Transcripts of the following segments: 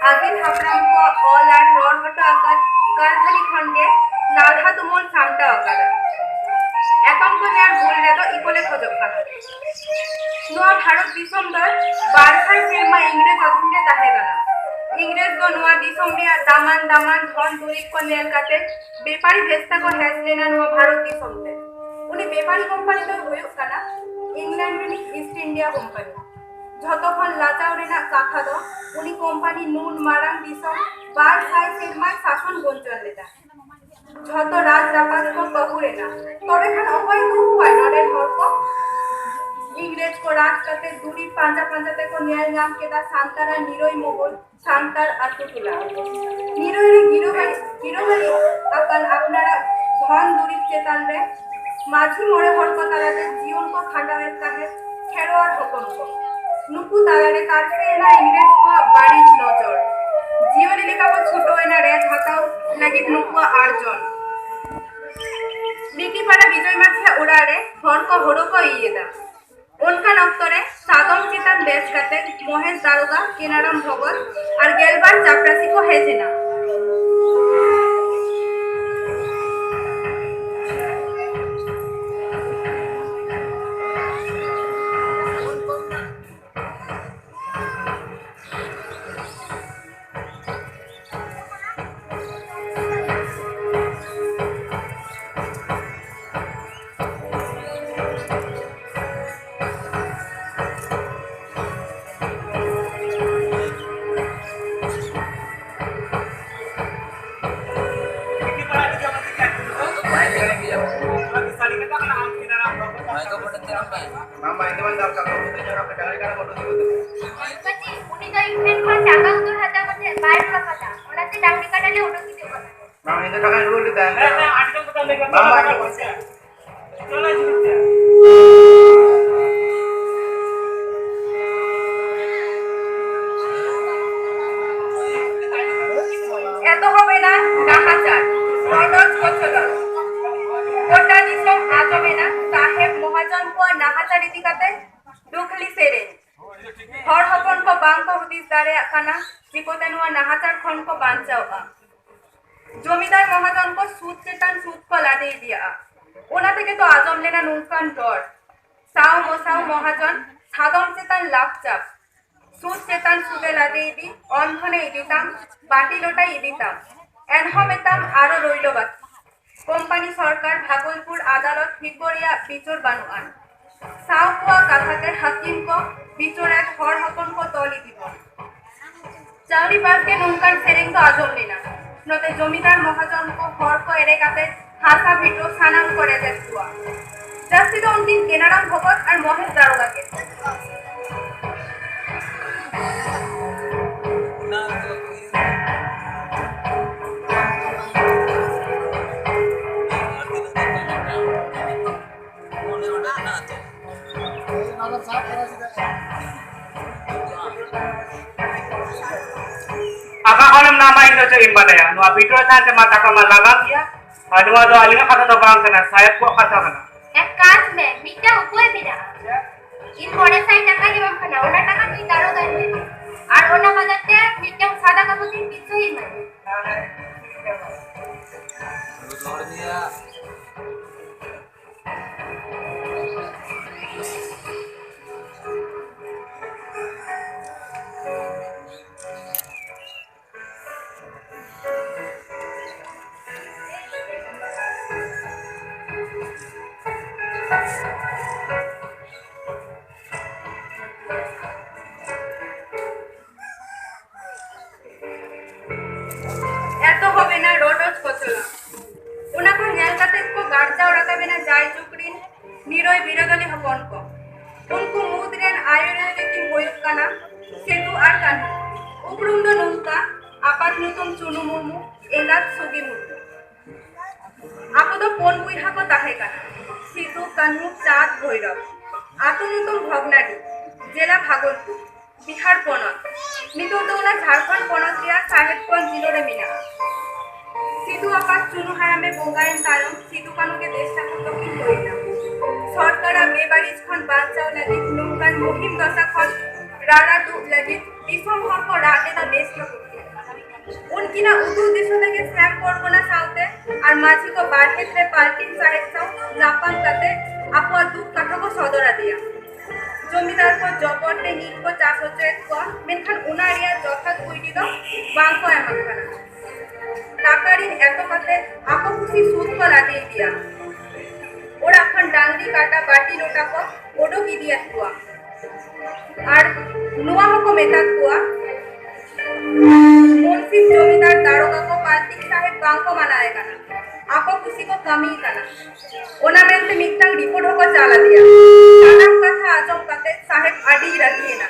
Agin hapram ko all and ron hata akat karthani khonge nalha tumon samta akada. এখন তো আর ভুল রে তো ইকলে খোঁজক কানা নোয়া ভারত দিসম দল বারখাই ফেরমা ইংরেজ অধীনে তাহে গানা ইংরেজ গো নোয়া দিসম রে দামান দামান ধন দুরিক কো নেল কাতে বেপারি ভেস্তা কো হেজ लेना নোয়া ভারত দিসম তে উনি বেপারি কোম্পানি তো হইও কানা ইংল্যান্ড রে ইস্ট ইন্ডিয়া কোম্পানি যতক্ষণ লাচাও রে না কাথা দো উনি কোম্পানি নুন মারাং দিসম বারখাই ফেরমা শাসন গঞ্চল লেতা যত রাজ রাপাত को बहुरे ना तोरे खान अपाय तू হয় নরে ঘর को इंग्रेज को राज करते दूरी पांजा पांजाते को न्याय नाम के दा सांतारा निरोई मोगल सांतार आतुला निरोई रे गिरो भाई अपन अपनारा धन दूरी चेतन रे माझी मोरे हर को ताराते जीवन को खाटावे ताहे खेरोर हुकुम को नुकु तारारे कारसे ना इंग्रेज को बारिश नजर जीवनी लेखा को छोटो एना रेज हाताओ लगी नुकु आर्जन बिकी पारा विजय माछिया उड़ारे घर को होड़ो को इयेदा उनका नक्तरे सादम चितान देश काते महेश दारोगा केनाराम भगत और गेलबार चापरासी को हेजेना Mama ini mana dapat kalau itu orang pedagang kan foto itu. Pasti, uni तो इंग्लैंड को टाका उधर हाता करते बाहर का पता उन्हें डांडी काटले उठो की देवा Mama itu kan dulu di sana. Article तो लेकर Mama चला जी এত হবে না ডাকাচার রডজ কচল গোটা দিসম আজবে না সাহেব মহাজন को নাহাচার ইদিকাতে দুখলি সেরে হর হপন को বাং को হুদিস দারে খানা জিকোতে নোয়া নাহাচার খন को বাঁচাওয়া জমিদার মহাজন को সুদ চেতান সুদ को লাদে দিয়া ওনা থেকে তো আজম লেনা নুনকান ডর সাও মোসাও মহাজন সাদম চেতান লাভচাপ সুদ চেতান সুদে লাদে ইদি অন্ধনে ইদিতাম বাটি লোটা ইদিতাম এনহমেতাম আরো রইল বাকি কোম্পানি সরকার ভাগলপুর আদালত ভিক্টোরিয়া বিচার বানুয়ান সাউকুয়া কাথাতে হাকিম को বিচার এক হর হকন को তলি দিব চাউরি বাসকে নুনকান সেরেং তো আজম লেনা নতে জমিদার মহাজন को হর को এরে কাতে হাসা ভিটো সানাম করে দেখুয়া জাস্তি তো উনদিন কেনারাম ভগত আর Mahesh দারোগাকে Aka kolam nama itu sa imba na yan. Nua video sa sa mata ka malagam ya. Nua do alinga kata to bang kana sayap ko kata kana. एक काज में मीठा उपाय मेरा इन बड़े साइड टाका ही हम खाना ओना टाका तुई दारो दान दे और ओना बजाते मीठा सादा का बुद्धि पीछे ही मारे এত হবে না রডজ কচলা ওনা को नेलकाते को गार्जा उड़ाता बिना जाय चुकरिन निरोय बिरगली हपन को उनको मुद्रेन आयोरे लेकिन होयक काना सेतु আর কানি উপরুন্দ নৌকা আপাত নতুন চুনু মুমু এলাত সুগি মুতু আপদ কোন বুইহা को তাহে কানা সেতু কানু চাঁদ ভৈরব আতুনুতুম ভগ্নাডি জেলা ভাগলপুর বিহার পনত নিতোদৌলা ঝাড়খণ্ড পনতিয়া সাহেবগঞ্জ জিলোরে মিনা সিধু আপাত চুনু হারামে বঙ্গায়ন তারম সিধু কানুকে দেশটা দক্ষিণ করিলাম সরকারা বেবারিজ খন বাঁচাও লাগি নুনকান মহিম দশা খন রাড়া দু লাগি দিসম হক রাতে দা দেশ उनकिना उदू दिशो থেকে স্যাম পরগনা সাউতে আর মাঝি को বারহেত্রে পার্টিন সাহেব সাউ নাপান কাতে আপুয়া দুঃখ কথা को সদরা দিয়া জমিদার को জবরতে নিট को চাষ হচ্ছে को মেনখান উনারিয়া যথাত কুইটি দো বাংকো এমাখানা টাকারিন এত কাতে আপো খুশি সুদ को লাগিয়ে দিয়া ওরা এখন ডাংরি কাটা বাটি লোটা को ওডো কি দিয়া কুয়া আর নুয়া को মেতাত কুয়া मुंशी जमींदार दारोगा को पाल्टी साहेब गांव को मनाए करना आपको किसी को कमी करना ओना में से मिक्तंग रिपोर्ट होकर चाला दिया सानाम कथा आजम कते साहेब आडी रखिए ना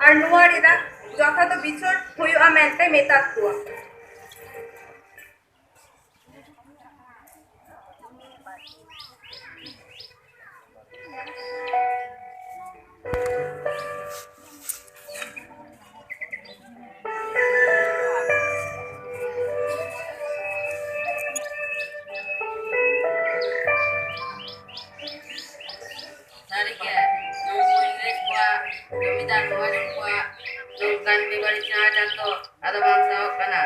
और नुआरिदा जोथा तो बिछोड़ हुई अमेंटे मेतात हुआ jamidan wajib kuat nungkan pribadi cahaya to atau bangsa kana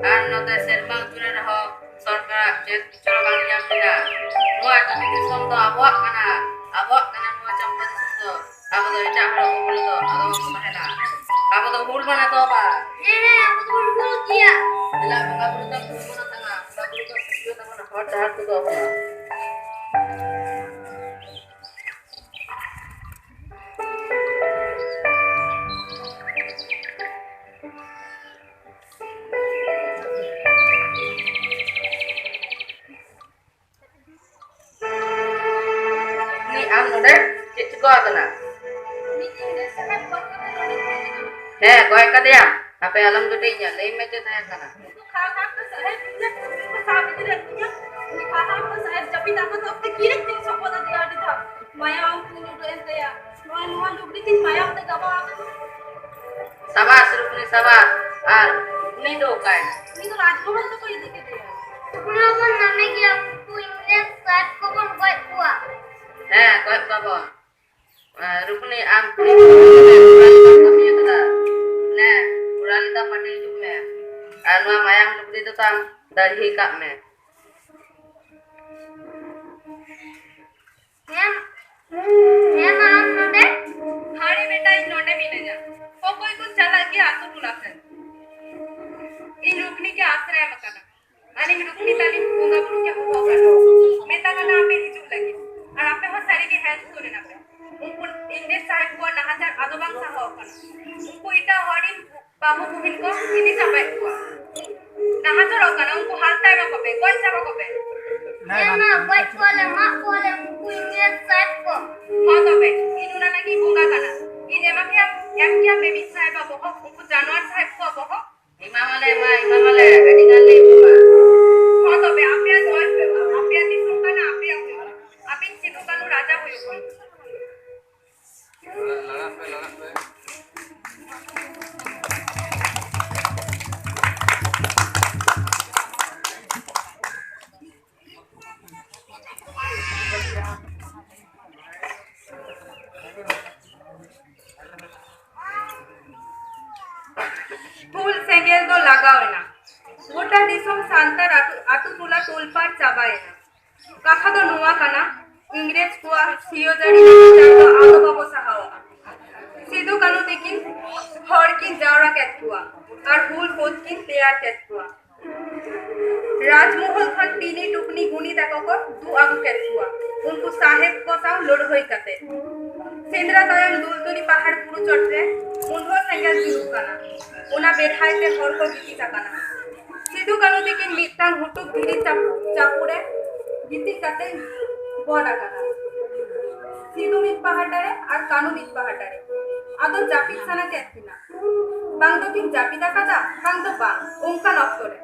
ar note serbang cura raho sarkar jet cura bang jam tidak nuat tapi disom to abok kana nuat campat to apa to ita haro kubul to atau bangsa mahela apa to hul mana to apa aku tuh hul dia bila bangga bulu to hul mana tengah bulu to sekiyo tengah hot hot to apa goy ka dia ape alam gede nya lei meje tanya kana खासा तो साहेब ने को साहब इधर किया खासा तो साहेब जब भी ताको तो अपने किरे दिन सपोदा दिया दिथा माया पुनु ड्रेस दिया नुआ लुगड़ी तीन माया ते गवा sabar surupni sabar ar ni do kai नी तो राजमहल तो कोई दिखे दिया kenapa namanya aku Inggris saat kau buat kuah goy ka bo rupni am kuni kami kata ne uralita pandil jum me anu mayang lugdi to tam darhi ka me ya malam node हारे बेटा इन नोटे मिले जा को कोई कुछ चला के आतु बुलाते इन रुकनी के आश्रय मकाना आणि रुकनी ताली होगा बुलू के हो कर मेता का नाम पे हिजू लगी और आपे हो सारी के हेल्प करे ना पे उनको इंग्लिश साहिब को नहाजार आदोबांग सा हो कर उनको इटा हॉडिन बाबू बुहिन को इनी सबाई को नहाजार हो कर उनको हाल टाइम को पे कोई सब को पे ya buat kuah aku Inggris saat kau हो तो पे इनुना लगी होगा करना इन एमा क्या बेबी साहिब बहो उनको जानवर साहिब को बहो imamale gadingan le mama हो तो पे आपे जोय पे आपे दिसो का ना आपे आपे सिद्धू कानू राजा होयो कोई लगा पे फूल सेंगेल तो लगाओ ना गोटा दिसम सांतर आतु तुला टोलपाट चाबाए ना काखा तो नुआ काना इंग्रेज कुआ सियो जड़ी चांगो आलो बाबो सहावा सिद्धू कानू देखिन हर की जावरा केतुआ और फूल खोज की तैयार केतुआ राजमहल खन पीनी टुकनी गुनी तको को दु आगु केतुआ उनको साहेब को साव लोड होई कते सेंद्रा तायम दुलतुनी पहाड़ पुरु चढ़ते उन्हो सेंगेल जुलू काना उना बेठाइते हर को गीती सकना सिद्धू कानू दिकिन मिटांग हुटुक धीरे चापुरे गीती कते बड़ा काना सिद्धू मिट पहाड़ारे और कानू मिट पहाड़ारे आदो जापित साना केतिना बांग तो किन जापिता काजा बांग तो बांग ओंका नक्तरे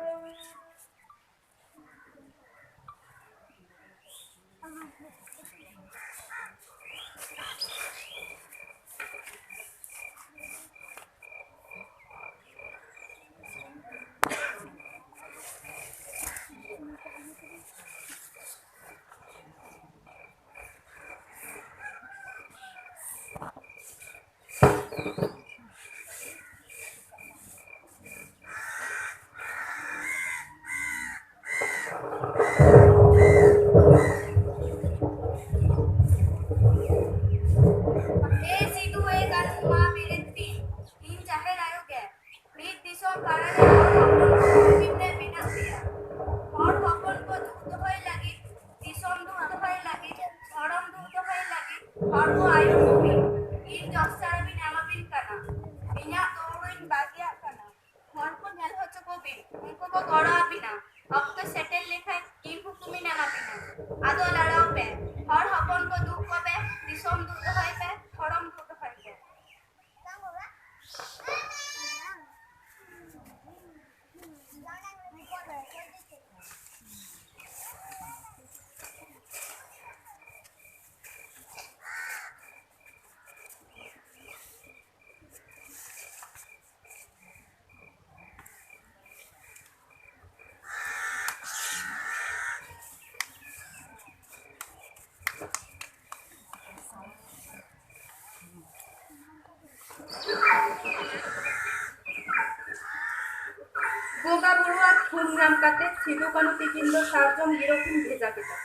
ᱧᱟᱢ ᱠᱟᱛᱮ ᱥᱤᱫᱩ ᱠᱟᱹᱱᱩ ᱛᱤᱠᱤᱱ ᱫᱚ ᱥᱟᱨᱡᱚᱢ ᱜᱤᱨᱟᱹ ᱠᱤᱱ ᱵᱷᱮᱡᱟ ᱠᱮᱫᱟ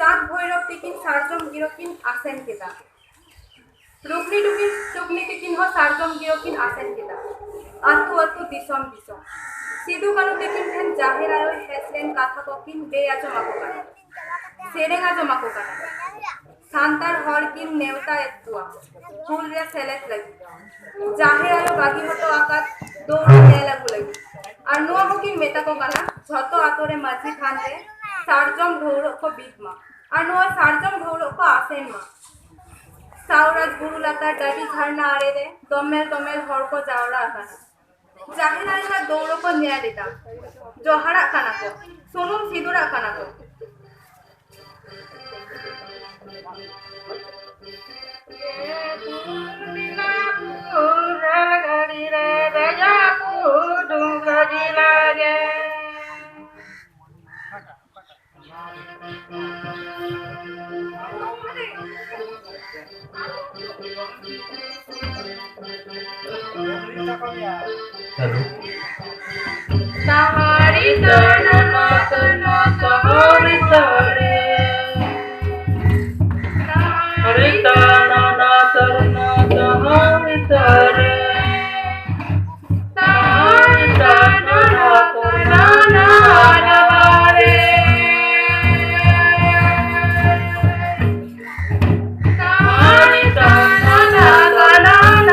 ᱪᱟᱸᱫ ᱵᱷᱳᱭᱨᱚᱵ ᱛᱤᱠᱤᱱ ᱥᱟᱨᱡᱚᱢ ᱜᱤᱨᱟᱹ ᱠᱤᱱ ᱟᱥᱮᱱ ᱠᱮᱫᱟ ᱨᱩᱠᱱᱤ ᱴᱩᱠᱱᱤ ᱛᱤᱠᱤᱱ ᱦᱚᱸ ᱥᱟᱨᱡᱚᱢ ᱜᱤᱨᱟᱹ ᱠᱤᱱ ᱟᱥᱮᱱ ᱠᱮᱫᱟ ᱟᱹᱛᱩ ᱟᱹᱛᱩ ᱫᱤᱥᱚᱢ ᱫᱤᱥᱚᱢ ᱥᱤᱫᱩ ᱠᱟᱹᱱᱩ ᱛᱤᱠᱤᱱ ᱴᱷᱮᱱ ᱡᱟᱦᱮᱨ ᱟᱭᱳᱭ ᱦᱮᱡ ᱞᱮᱱ ᱠᱟᱛᱷᱟ ᱠᱚᱠᱤᱱ ᱞᱟᱹᱭ ᱟᱸᱡᱚᱢ ᱟᱠᱚ ᱠᱟᱱᱟ ᱥᱮᱨᱮᱧ ᱟᱸᱡᱚᱢ ᱟᱠᱚ ᱠᱟᱱᱟ ᱥᱟᱱᱛᱟᱲ ᱦᱚᱲ ᱠᱤᱱ ᱱᱮᱣᱛᱟ ᱮᱫ ᱠᱚᱣᱟ ᱦᱩᱞ ᱨᱮ ᱥᱮᱞᱮᱫ ᱞᱟᱹᱜᱤᱫ ᱡᱟᱦᱮᱨ ᱟᱭᱳ ᱵᱟᱹᱜᱤ ᱦᱚᱴᱚ ᱟᱠᱟᱫ ᱫौड़ ᱧᱮᱞ ᱟᱹᱜᱩ ᱞᱟᱹᱜᱤᱫ ᱟᱨ ᱱᱚᱣᱟ ᱦᱚᱸᱠᱤᱱ ᱢᱮᱛᱟ ᱠᱚ ᱠᱟᱱᱟ ᱡᱷᱚᱛᱚ ᱟᱛᱳ ᱨᱮ ᱢᱟᱹᱡᱷᱤ ᱛᱷᱟᱱ ᱨᱮ ᱥᱟᱨᱡᱚᱢ ᱰᱷᱟᱹᱣᱨᱟᱹᱜ ᱠᱚ ᱵᱤᱫ ᱢᱟ ᱟᱨ ᱱᱚᱣᱟ ᱥᱟᱨᱡᱚᱢ ᱰᱷᱟᱹᱣᱨᱟᱹᱜ ᱠᱚ ᱟᱥᱮᱱ ᱢᱟ सावराज बुरु लातार डाडी झरना आड़े रे दोमेल दोमेल हर को जावरा आकाना जाहिर आयना दौड़ो को न्याय देता जोहारा काना को सुनुम सिदुरा काना को Sahari sana sana sahari sare Sahari sana sana sahari sare Sahari sana sana sahari Sahari sana sana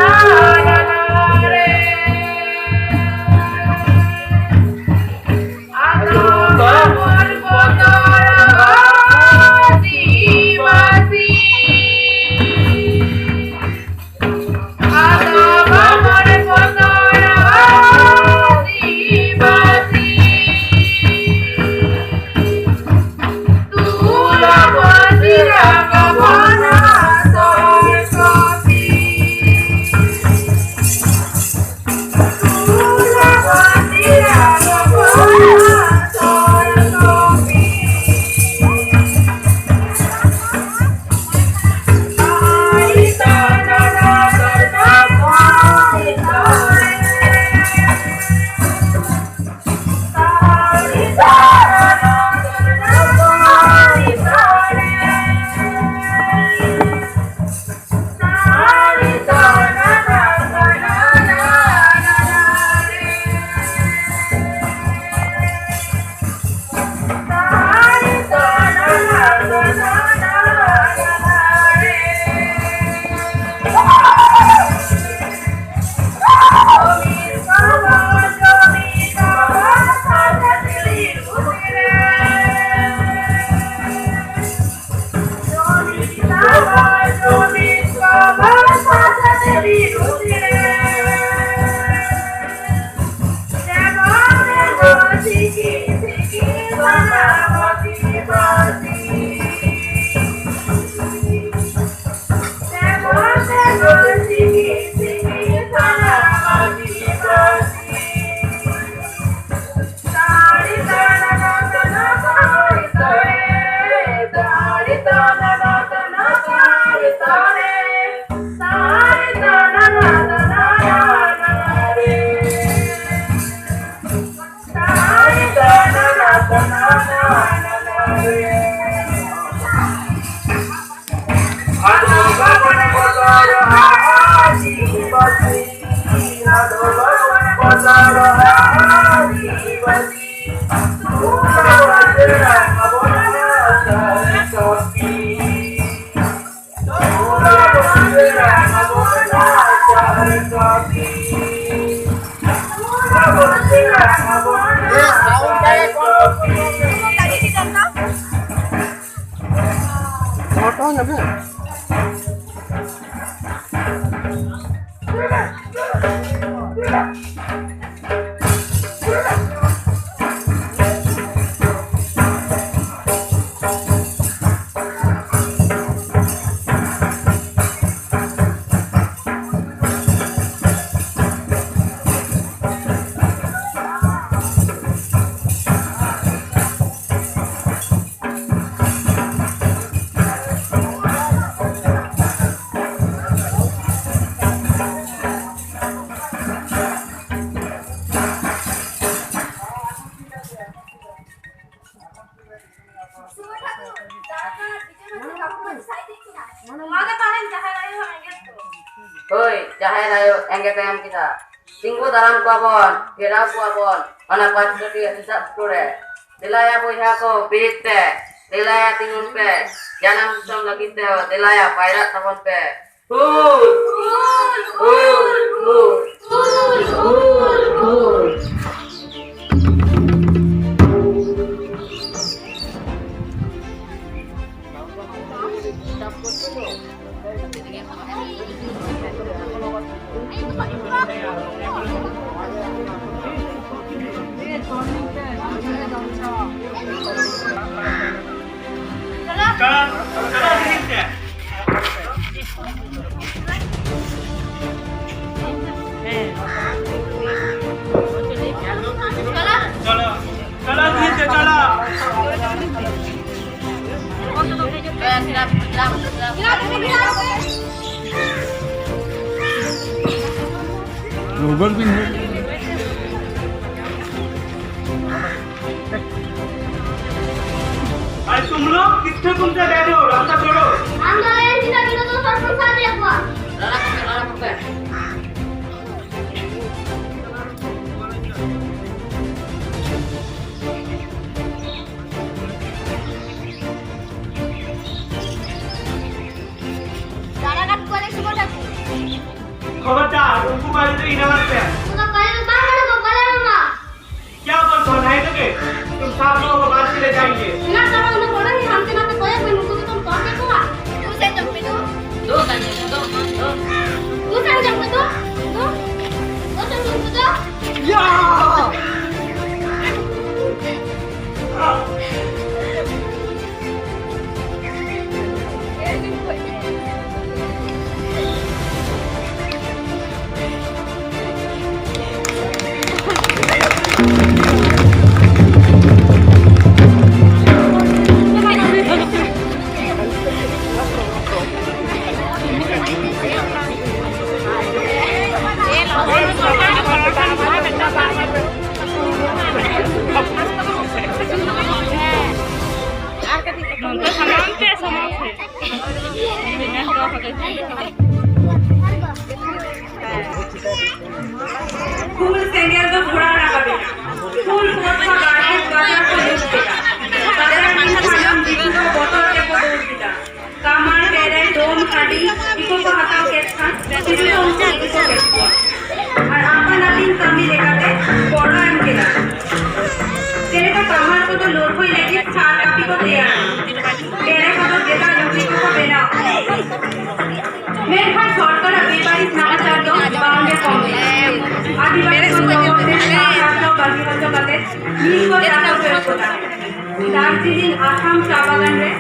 শুভ ঠাকুর দাদা বিজয় মাঝে কাকুমাঝি সাই দেখি না তোমাকে পারেন যাহার আয়ু হয়ে তো Hoi, jahay rayo engge tayam kita. Tinggu dalam kuabon, kira kuabon, mana pasti dia hisap kure. Dilaya punya ko pirit pe, dilaya tingun pe, jangan susam lagi teh, dilaya pairat tabon pe. Hul, hul, hul, hul. Uber भी नहीं अरे तुम लोग कितने घूमते बैठे हो रास्ता छोड़ो आंदोलन जिला बिना तो सरपंच साथ देखवा Lala kupe. दादा का कोले शुभ ठाकुर खबरदार उनको मालूम नहीं ना मत पे तो कोले बाहर ना कोले मामा क्या बोल तो नहीं दोगे तुम सब लोगों को बात के ले जाएंगे ना सारा उन्हें बोला नहीं हमसे ना तो कोई कोई मुझको तुम कौन देखोगा तू से जब पे तू Tuh kan, tuh. तू से जब पे तू तो तुम तो फूल सेंगेल तो बुरा ना करे फूल कोट का गाड़ी बाजार को लूट देगा बाजार में खाना बिकी को बोतल के को दूर दिया कामार पेरे डोम खाड़ी इको को हटाओ के स्थान सिर्फ उनसे इको के और आपन अतीन कमी लेगाते बड़ा एम केला तेरे का कामार को तो लोड कोई लेके चार कापी को दिया तेरे को तो देता लुकड़ी को बेना मेरे खान सरकार बेबारी समाचार दो बांगे कॉमे आदिवासी संगठन से आचार्य बागीरथ बाते नील को जाता प्रयोग होता है दार्जिलिंग आसाम चाबागान में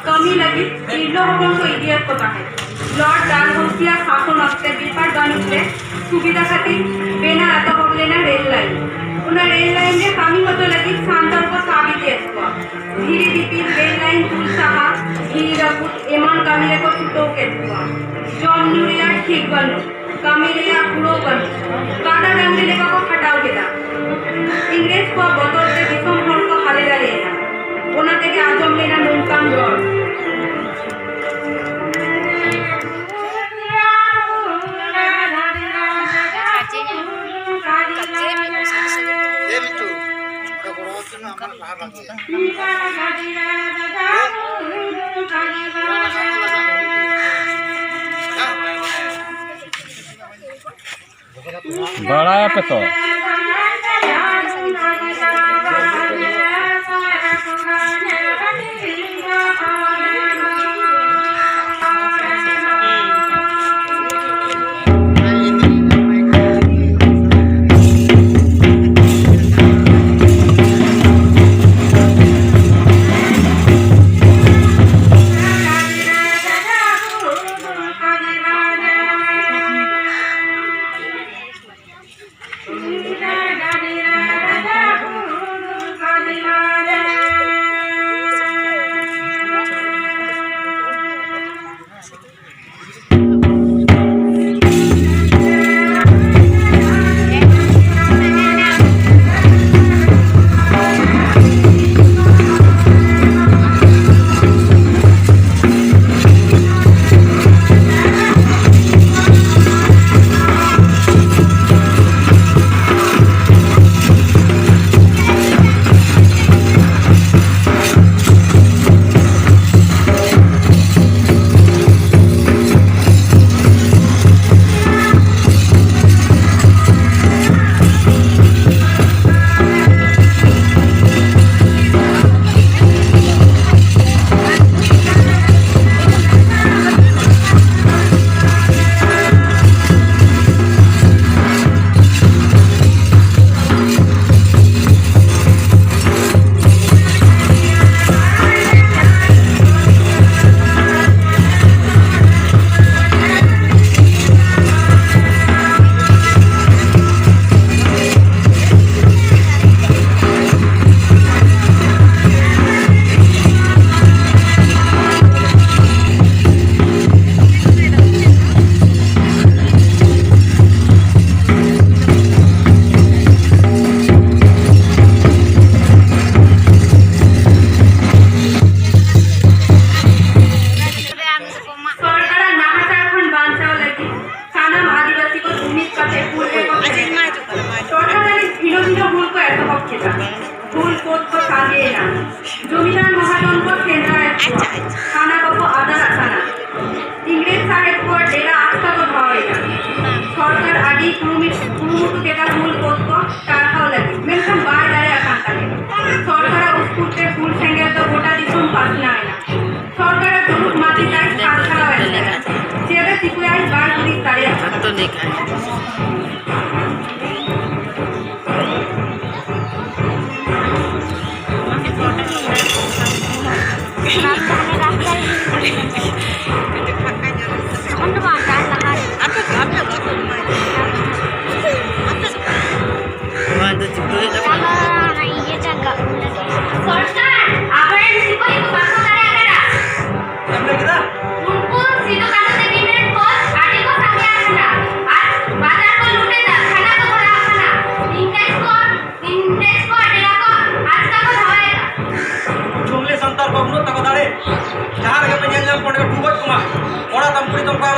कमी लगी तीनों होगों को इडियट होता है लॉर्ड डालहौसिया शासन अक्ते विपार बानुते सुविधा खाती बेना आता होगले ना रेल लाइन उन्हें रेल लाइन में कमी होतो लगी सांतर को साबित है हुआ धीरे धीरे रेल लाइन पुल सहा हीरापुर एमान कमी को छुटो के हुआ जॉन न्यूरिया ठीक बनो कामिलिया पुरो बनो काटा डांगरी लेका को हटाओ के दा इंग्लिश को बतौर से दिसम होल को हाले डाले ना उन्हें तेरे आजम लेना नोंकाम जोर बड़ा है पे तो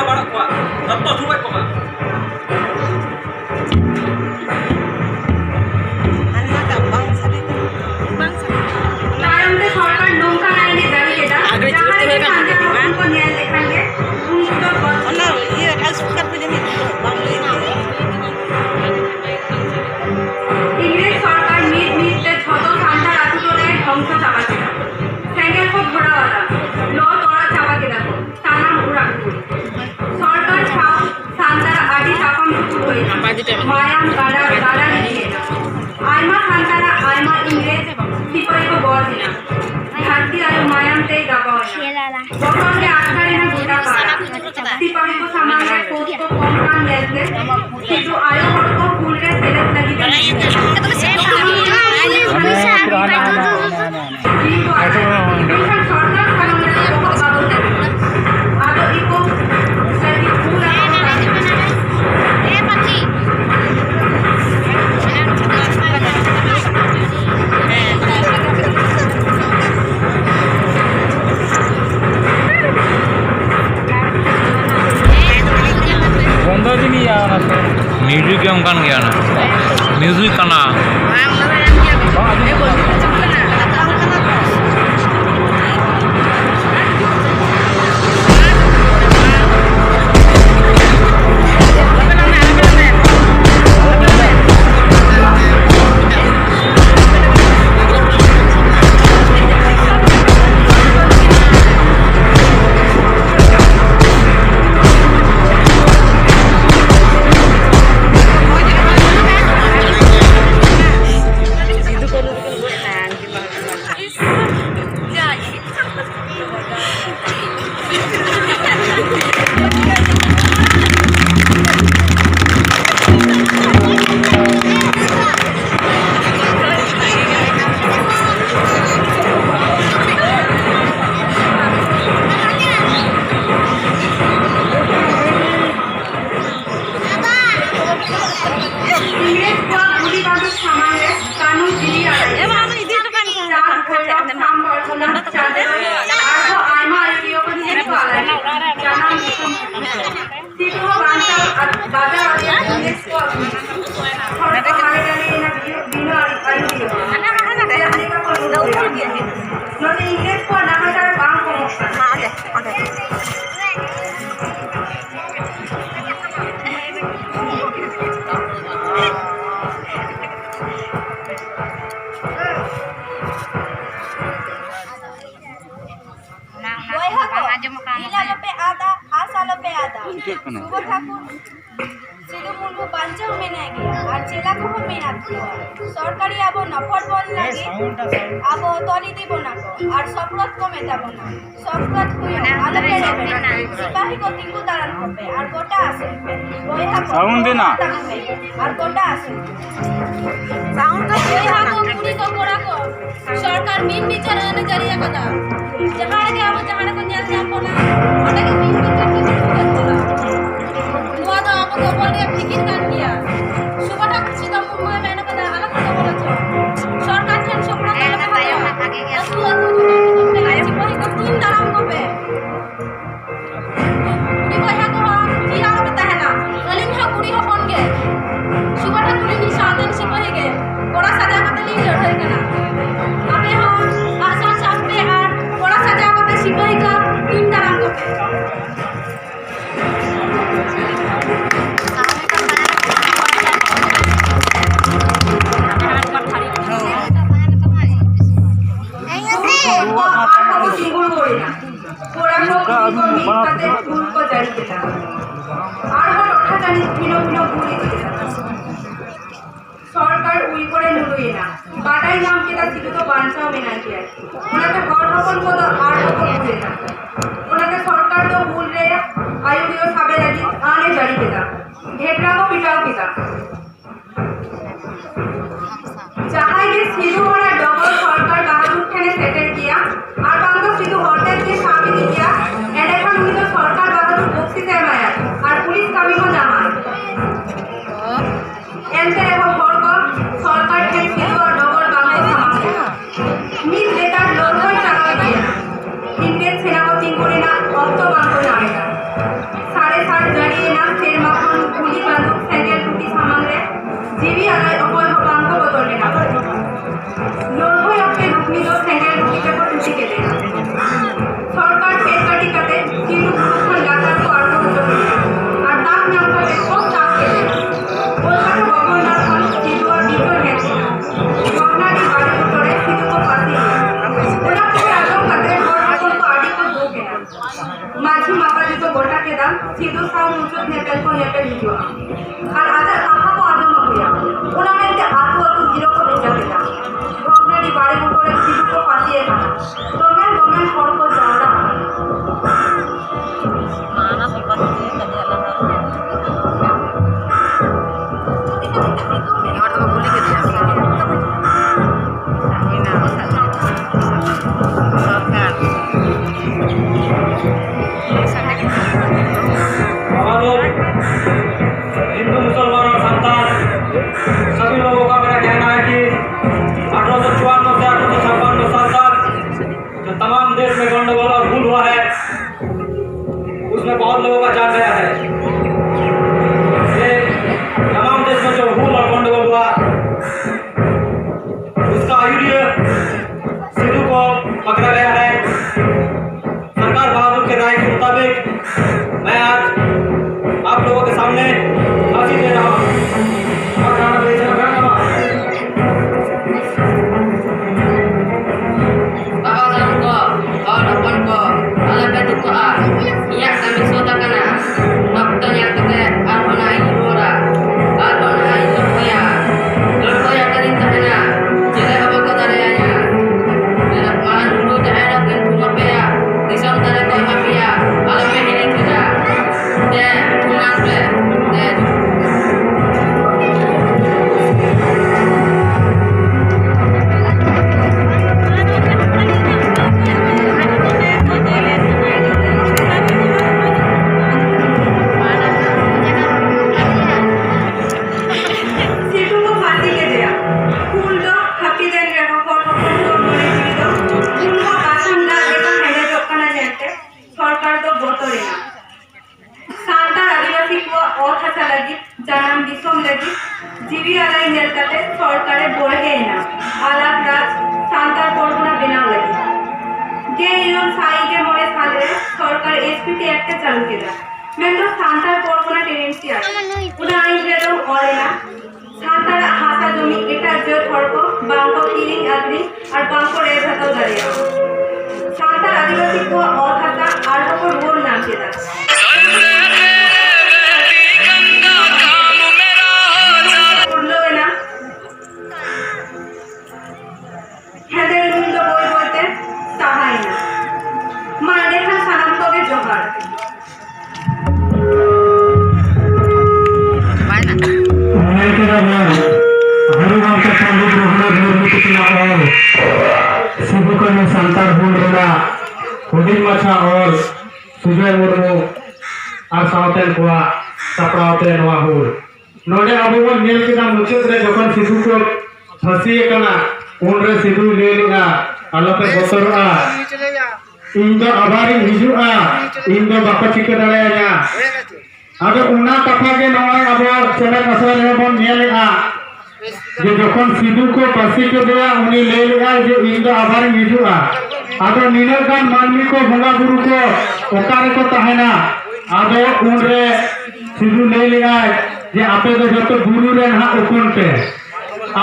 ᱵᱟᱲᱟ ᱠᱚᱣᱟ ᱡᱚᱛᱚ ᱥᱩᱵᱟᱹᱡ ᱠᱚᱢᱟ ᱛᱟᱭᱚᱢᱛᱮ ᱥᱚᱨᱠᱟর নৌকা লাইনে দাবি কেদা জাহাজে খান্ডে প্রকল্প নিয়ে লেখান গে উনিশশো ইংরেজ সরকার নিজ নিজতে ছোট সান্তার আতুটোলে ধ্বংস চাপা কেদা সেঙ্গেল কো ঘোড়াওয়ালা ল তোরা চাপা কেদা কো তানাম উড়ান সরকার ছাও সান্তারা আদি চাপাম হই মায়াম গাড়া গাড়া নিয়ে আইমা সান্তারা আইমা ইংরেজ সিপাহি কো বলদিনা घाटी आयो मायाम ते दबाव बटन के आखरे ना गोटा पारा सिपाही को सामान्य कोट को कम काम लेते किंतु आयो बट को फूल रे सेलेक्ट लगी सरकार कानून को बाबू आदो इको सही पूरा ए पक्षी বন্ধ দিনই যাওয়া না music yang kan gaya na music kana শুভ ঠাকুর সিধুমুলু বাঞ্চাও মেনাগে আর চেলা কো মেনা সরকারি আবো নফর বল লাগে আবো তলি দিব না আর সফরত কো মেটাব না সফরত কইও আলো পেড়ে না সিপাহি কো তিঙ্গু দাঁড়ান হবে আর গোটা আছে বইহা সাউন্ড দে না আর গোটা আছে সাউন্ড তো বইহা কো পুরি কো কোড়া কো সরকার মিন বিচার অনুযায়ী কথা जहां के अब जहां को न्याय जाम बोला ओटा के बीच में की नुआ तो अब को बोल फिकिर कर दिया सुबह खुशी तो मुंह में मैंने कहा अलग কথা বলেছ সরকার ঠেন সবরা তালে আগে গিয়া তুই তো पे आई सिपाही को तीन दाराम कोबे कुड़ी कहा को की आवे ताहेला कलिंग हा कुड़ी हो बन गे सुबह कुड़ी की साधन सिपाही के बड़ा सजा कते ली लड़ाई केना अबे हम आसान सामने आ बड़ा सजा कते सिपाही का तीन दाराम कोबे সরকার উই করে নুরুই না বাটাই নাম কেটা ছিল তো বাঞ্চাও মেনাই কি ওনাকে ঘর রকম কত আর রকম করে না ওনাকে সরকার তো ভুল রে আয়ুরিও সাবে লাগি আনে জারি কেটা ঘেটরা को पिटाओ केटा जहां ये सिधु वाला डबल सरकार बहादुर ठाने सेटल किया और बांगो सिधु होटल के सामने किया एंड এখন উনি তো সরকার বাহাদুর বক্সিতে মায়া আর পুলিশ কামি को জামায় এনতে এবার বড় সরকার ঠেক সিধু আর ডবল বাংলা সামান্য মিস বেটার লোকজন চাকা দিয়া ᱛᱟᱭᱚᱢ ᱥᱤᱫᱩ ᱥᱟᱶ ᱢᱩᱪᱟᱹᱫ ᱧᱮᱯᱮᱞ ᱠᱚ ᱧᱮᱯᱮᱞ ᱦᱤᱡᱩᱜᱼᱟ ᱟᱨ ᱟᱡᱟᱜ ᱠᱟᱛᱷᱟ ᱠᱚ ᱟᱸᱡᱚᱢ ᱟᱹᱜᱩᱭᱟ᱾ ᱚᱱᱟ ᱢᱮᱱᱛᱮ ᱟᱹᱛᱩ ᱟᱹᱛᱩ ᱜᱤᱨᱟᱹ ᱠᱚ ᱵᱷᱮᱡᱟ ᱠᱮᱫᱟ᱾ ᱵᱷᱚᱜᱽᱱᱟᱰᱤ ᱵᱟᱲᱮ ᱵᱩᱴᱟᱹ ᱨᱮ ᱥᱤᱫᱩ ᱠᱚ ᱯᱟᱹᱥᱤᱭ ᱠᱟᱱᱟ᱾ ᱫᱚᱢᱮᱞ ᱫᱚᱢᱮᱞ ᱦᱚᱲ ᱠᱚ ᱡᱟᱣᱨᱟ ᱟᱠᱟᱱᱟ। हम लोग हिंदू मुसलमान और संतान सभी लोगों का मेरा कहना है कि 1854 से 1856 साल तक जो तमाम देश में गंडगोल और भूल हुआ है उसमें बहुत लोगों का जान गया है। ये तमाम देश में जो भूल और गंडगोल हुआ उसका आयुर्य सिद्धू को पकड़ा गया है। सरकार बहादुर के राय के मुताबिक मैं आज आप लोगों के सामने फांसी दे रहा हूँ। Bahasan ko, harapan ko, alapet ko iyak kami sudah kena. Waktu yang kita arwana ilura, arwana iluraya, iluraya dari tahana, jele apa kata dayanya, jele malah dulu daerah pintu mapia, disam dari kau mapia, alapet ini kita, deh tunan deh. Sidhu को फांसी के दिया। फूल दो हकी then रहो और तो मोरे की दो। उनको आसंदा एकदम हेडे जोकना जानते। सरकार तो बोतरे ना। सांतार आदिवासी को और हंसा लगी, जन्म दिसोम लगी, जीवी आलाई नेल करते सरकारे बोल गए ना। आलाप राज सांतार कोर्टना बिना लगी। जे इन्हों साई के मोरे साले सरकार एसपीटी एक्ट चालू किया। मैं तो सांतार कोर्टना टेनेंसी आ। उन्हें आई बेरों और ना सांतार हासा जमी एटा जो थोड़को बांको किलिंग आदमी और बांको रेड हटाओ दरिया। सांतार आदिवासी को और हंसा आर्टो को रोल नाम किया। उड़लो है ना? हेदर मुंडो बोल बोलते सहाय ना। माँ देखा सनम को के जोहार। सांतार हुल हुडिंग माछा और सुजय मुर्मू और सावतेन को सापड़ावते नवा हुल नोडे अबो बन नेल केदा मुचाद रे जखन सिद्धू को फांसी कना उन रे सिद्धू ले लेगा आलोपे बसरआ इन दो अबारी हिजुआ इन दो बाको चिके दाड़ेया आदो उना कथा के नवा अबो चले कसर रे बन नेलेआ जे जखन सिद्धू को फांसी के दिया उनी ले लेगा जे इन दो अबारी हिजुआ आदो निनर गान मानवी को बंगा गुरु को ओकारे को तहना आदो उन रे सिद्धू ले लेगा जे आपे दो जतो गुरु रे ना उकुनते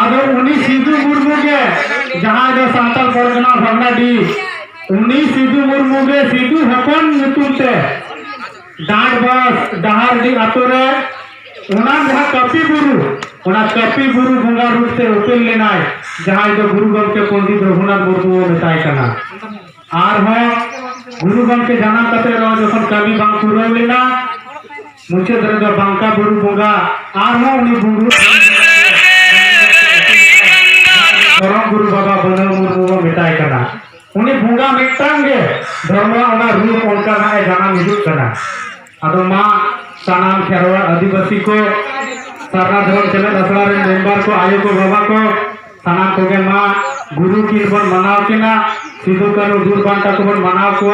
आदो उनी सिद्धू मुर्मू के जहां दो सांताल परगना भगनाडी उनी सिद्धू मुर्मू के सिद्धू हपन नुतुमते डांड बस डहारडी आतोरे उना जहां कपी गुरु बंगा रूप से उपेल लेनाय जहां दो गुरु गमके पंडित रघुनाथ मुर्मू मेताय कना आर हो गुरु गमके जाना कते रो जखन कवि बांग पुरो लेना मुझे दर दो बांका गुरु बंगा आर हो उनी गुरु परम गुरु बाबा बंगा मुर्मू मेताय कना उनी बंगा मिटांगे धर्म ओना रूप ओनका ना जाना हिजुक कना आदो मा सानाम खेरवा आदिवासी को सरना धर्म चले दसरा रे मेंबर को आयो को बाबा को सानाम को के मा गुरु की बन मनाव केना सिद्धू करो दूर बांटा को बन मनाव को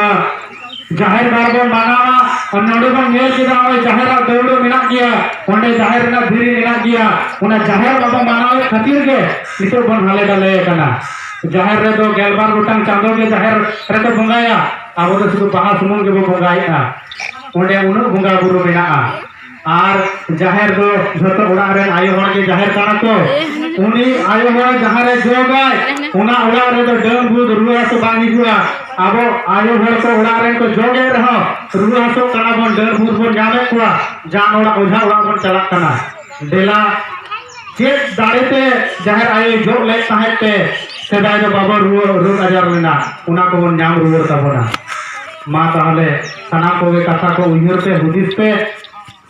जाहिर बार बन मनावा और नोडे बन नेल केदा ओय जाहिर दौड़ो मेना किया ओंडे जाहिर ना धीरे मेना किया ओना जाहिर बाबा मनाव खातिर के नितो बन हाले डाले कना जाहिर रे दो गेलबार गोटांग चांदो के जाहिर रे तो बंगाया आबो तो शुद्ध बाहा सुमन के बंगाया ओंडे उनो बंगा गुरु मेना और जाहिर दो झोटो उड़ा रे आयो हर के जाहिर काना को उनी आयो हर जहां रे जोगाय उना उड़ा रे तो डम बुद रुआ सो बांगी जुआ अब आयो हर को उड़ा रे को जोगे रहो रुआ सो काना बन डम बुद बन जामे कुआ जान उड़ा ओझा उड़ा बन चला काना देला जे दाड़ेते जाहिर आयो जोग ले ताहेते सेदाय दो बाबा रुआ रोग आजार लेना उना को बन नाम रुआ तबना मा ताहले सना को कथा को उहिर पे हुदिस पे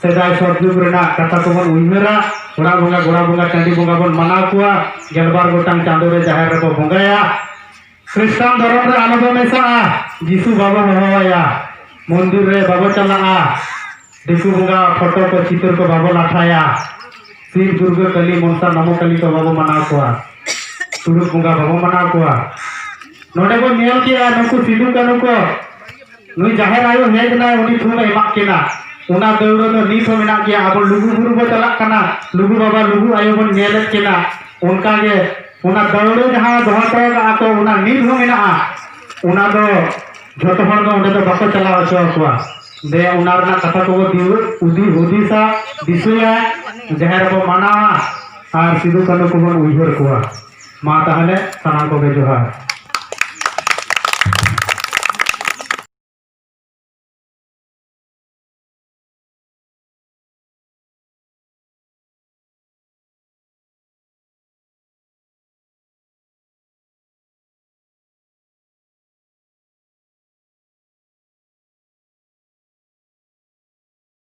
सेदाय सतयुग रेना कथा को बन उहिरा गोड़ा बोंगा टांडी बोंगा बन मनाव कुआ गेलबार गोटांग चांदो रे जाहिर रे को बोंगाया क्रिश्चियन धर्म रे आलो मेसा जीसु बाबा होवाया मंदिर रे बाबा चला दिकु बोंगा फोटो को चित्र को बाबा लाठाया शिव दुर्गा कली मनसा नमो कली को बाबा मनाव कुआ सुरु बोंगा बाबा मनाव कुआ नोडे को नेल किया नुकु सिदु कानु को नुई जाहिर आयो हेज ना उनी थुन एमा केना उना दौड़ो तो नीत हो मेना गया अब लुगु गुरु बो चला कना लुगु बाबा लुगु आयो बन नेल केना उनका के उना दौड़ो जहां दोहतो आको उना नीत हो मेना उना दो झोटो हर दो उंडे तो बाको चला अचो कुआ दे उना रना कथा को दिउ उदी हुदिसा दिसुया जहर को माना और सिदु कनु को बन उइहर कुआ मा ताहले सना को बे जोहार।